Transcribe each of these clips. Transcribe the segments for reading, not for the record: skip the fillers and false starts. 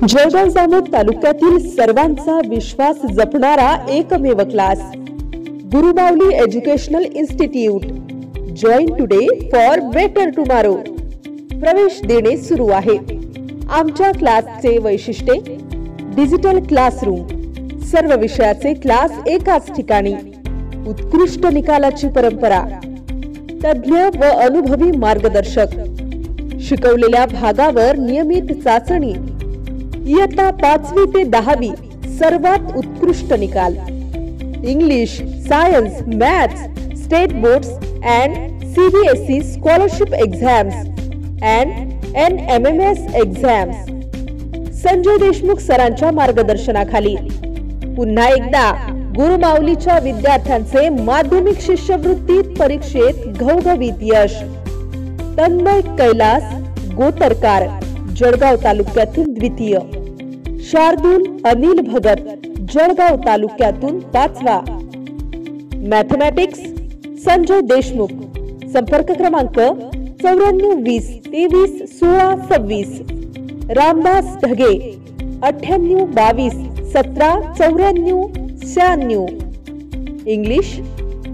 जळगाव जामोद तालुक्यातील सर्वांचा विश्वास जपणारा एकमेव class Gurumauli educational institute. Join today for better tomorrow. प्रवेश देणे सुरू आहे. आमच्या क्लासचे वैशिष्ट्ये: डिजिटल क्लासरूम, सर्व विषयाचे क्लास एकाच ठिकाणी, उत्कृष्ट निकालाची परंपरा, तज्ञ व अनुभवी मार्गदर्शक, शिकवलेल्या भागावर नियमित चाचणी, इयत्ता 5वी ते 10वी सर्वात उत्कृष्ट निकाल, English, science, maths, state boards and CBSE scholarship exams and NMMS exams. Sanjay Deshmukh सरांच्या मार्गदर्शनाखाली पुन्हा एकदा गुरुमाऊलीच्या विद्यार्थ्यांचे माध्यमिक शिष्यवृत्ती परीक्षेत घवघवीत यश. तन्मय कैलास गोतरकार, जळगाव तालुक्यातून द्वितीय. शार्दूल अनिल भगत, जळगाव तालुक्यातून 5वा. मॅथमॅटिक्स संजय देशमुख, संपर्क क्रमांक 9420 23 16 26. रामदास ढगे 98 22 17 94 96. इंग्लिश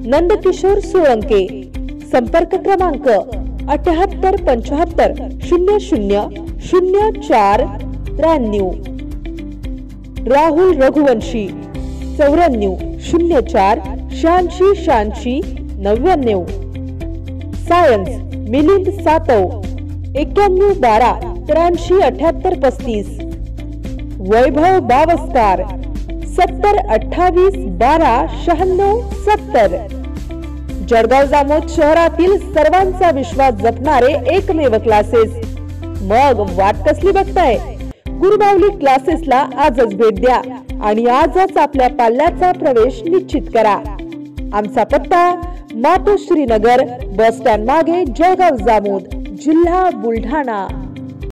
नंदकिशोर सोळंके, संपर्क क्रमांक 78 75 00 04 93. राहुल रघुवंशी 94 04 86 86 99. सायन्स मिलिंद सातव 91 12 83 78 35. वैभव बावस्कार 70 28 12 96 70. जळगाव जामोद शहरातील सर्वांचा विश्वास जपणारे एकमेव क्लासेस. मग वाट कसली बघताय? गुरुमाऊली क्लासेसला आजच भेट द्या आणि आजच आपल्या पाल्याचा प्रवेश निश्चित करा. आमचा पत्ता मातोश्री नगर, बस स्टँड मागे, जळगाव जामोद, जिल्हा बुलढाणा.